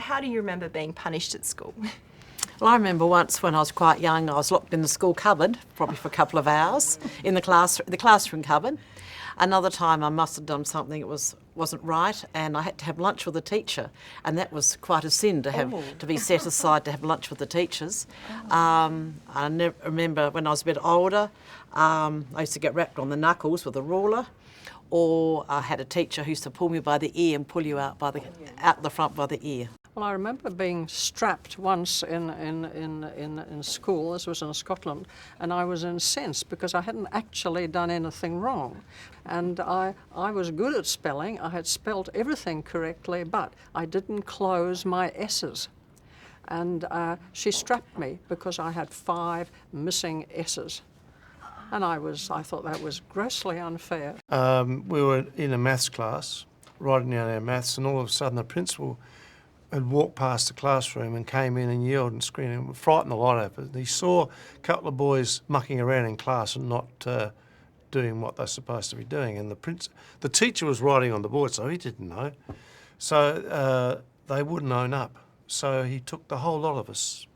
how do you remember being punished at school? Well, I remember once when I was quite young, I was locked in the school cupboard, probably for a couple of hours, in the classroom cupboard. Another time I must have done something that wasn't right, and I had to have lunch with the teacher, and that was quite a sin to be set aside to have lunch with the teachers. I remember when I was a bit older, I used to get rapped on the knuckles with a ruler, or I had a teacher who used to pull me by the ear and pull you out the front by the ear. Well, I remember being strapped once in school. This was in Scotland, and I was incensed because I hadn't actually done anything wrong. And I was good at spelling. I had spelt everything correctly, but I didn't close my S's. And she strapped me because I had 5 missing S's. And I thought that was grossly unfair. We were in a maths class, writing down our maths, and all of a sudden the principal had walked past the classroom and came in and yelled and screamed and frightened the lot out of us. He saw a couple of boys mucking around in class and not doing what they're supposed to be doing. And the teacher was writing on the board, so he didn't know. So they wouldn't own up. So he took the whole lot of us,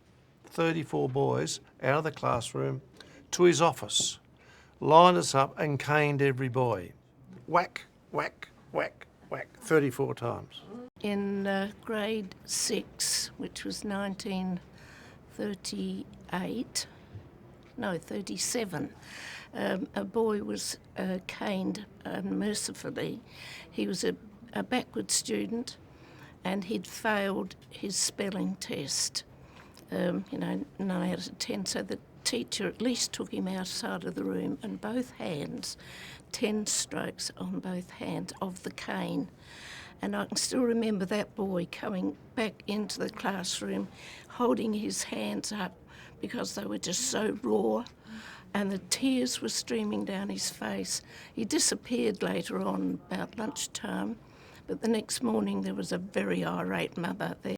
34 boys, out of the classroom to his office, lined us up and caned every boy. Whack, whack, whack, whack, 34 times. In grade 6, which was 1937, a boy was caned unmercifully. He was a backward student and he'd failed his spelling test, 9 out of 10, so the teacher at least took him outside of the room and both hands, 10 strokes on both hands of the cane. And I can still remember that boy coming back into the classroom, holding his hands up because they were just so raw, and the tears were streaming down his face. He disappeared later on about lunchtime, but the next morning there was a very irate mother there.